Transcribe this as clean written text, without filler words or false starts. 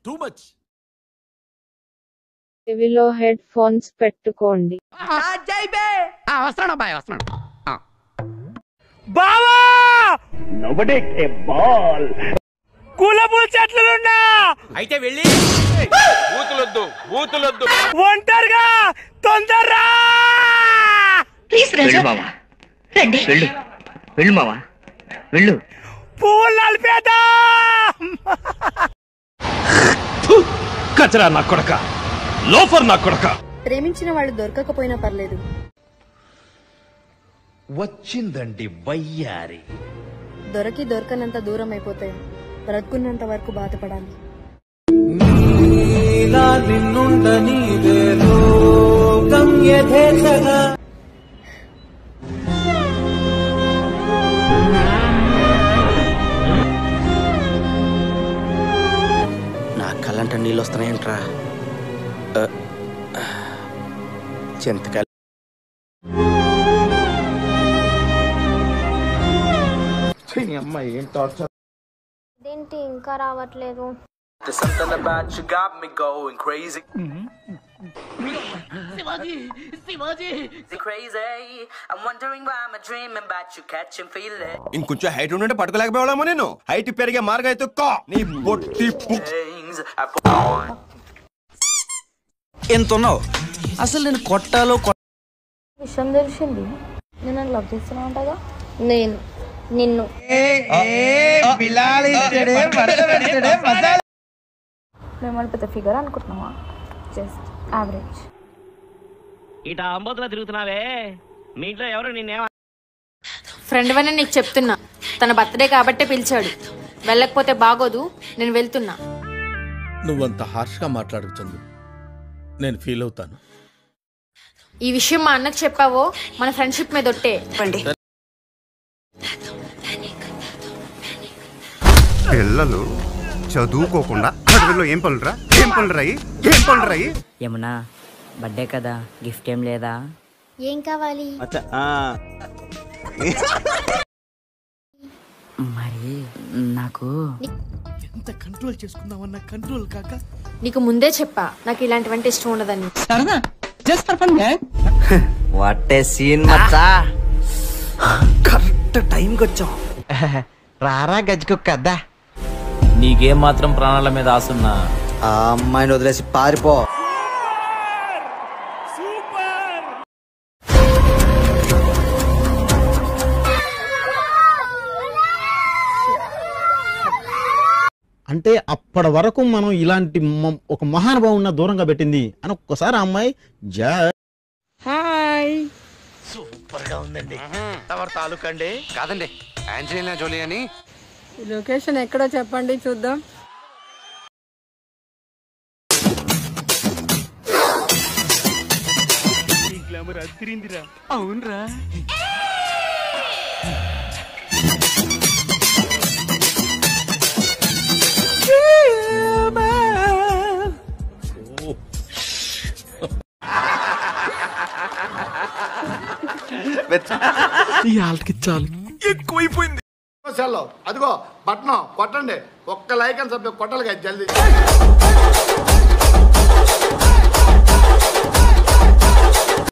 Too much. చెవిలో head phones పెట్టుకోండి. వస్తున్నాడు బాయ్, వస్తున్నాడు. బావా నోబడే ఏ బాల్ కూలబుల్ చెట్లున్నా అయితే వెళ్ళి బూతులొద్దు ఒంటరిగా తొందరరా. వెళ్ళు మావా, వెళ్ళు వెళ్ళు మావా, వెళ్ళు. పువ్వులు నలిపేదా కచరా నా కొడక, లోఫర్ నా కొడక. ప్రేమించిన వాళ్ళు దొరకకపోయినా పర్లేదు, వచ్చిందండి వయ్యారి. దొరకనంత దూరం అయిపోతాయి, బ్రతుకున్నంత వరకు బాధపడాలి. నా కళ్ళంట నీళ్ళు వస్తున్నాయంట్రా. చింతకాయలు ఏంటి ఇంకా రావట్లేదు? ఇంకొంచెం హైట్ ఉంటే పట్టుకోలేకపోయామో. నేను హైట్ పెరిగే మార్గం అయితే నీ బొట్టి ఎంత ఉన్నావు అసలు? నేను కొట్టాలో విషయం తెలిసింది, నేను లవ్ చేస్తున్నా ఉంటాగా. నేను నిన్ను మేము పెద్ద ఫిగర్ అనుకుంటున్నావా? Just average. ఇట అంబోతులా తిరుగుతున్నావే, మీ ఇంట్లో ఎవరు నిన్నేమా? ఫ్రెండ్ వని నీకు చెప్తున్నా, తన బర్త్డే కాబట్టే పిలిచాడు. వెళ్ళకపోతే బాగోదు, నేను వెళ్తున్నా. నువ్వంత హార్ష్గా మాట్లాడుతుంది, నేను ఫీల్ అవుతాను. ఈ విషయం మా అన్నకు చెప్పావో మన ఫ్రెండ్షిప్ మీద ఒట్టే. పిల్లలు చదువుకోకుండా అడవిలో ఏం పనులరాయి? యమునా, బర్త్డే కదా, గిఫ్ట్ ఏం లేదా? ఏం కావాలి? మరి నాకు ఎంత కంట్రోల్ చేసుకుందామన్నా కంట్రోల్ కాక. నీకు ముందే చెప్పా నాకు ఇలాంటివంటే ఇష్టం ఉండదని. What a scene Maccha, correct టైంకి వచ్చాం. రారా గజ్జుకు కదా. నీకేం మాత్రం ప్రాణాల మీద ఆసున్నా ఆ అమ్మాయిని వదిలేసి పారిపో. అంటే అప్పటి వరకు మనం ఇలాంటి ఒక మహానుభావున్న దూరంగా పెట్టింది అని ఒక్కసారి ఆ అమ్మాయి సూపర్ గా ఉందండి. ఎవరి తాలూకండి? కాదండి, ఆంజలీనా జోలీ అని. లొకేషన్ ఎక్కడో చెప్పండి చూద్దాం. అవునరా, ఈ ఆల్ట్కి చాలు, ఎక్కువైపోయింది. అదిగో బట్నం కొట్టండి, ఒక్క లైక్ అని సభ్య కొట్టాలి కదా జల్దీ.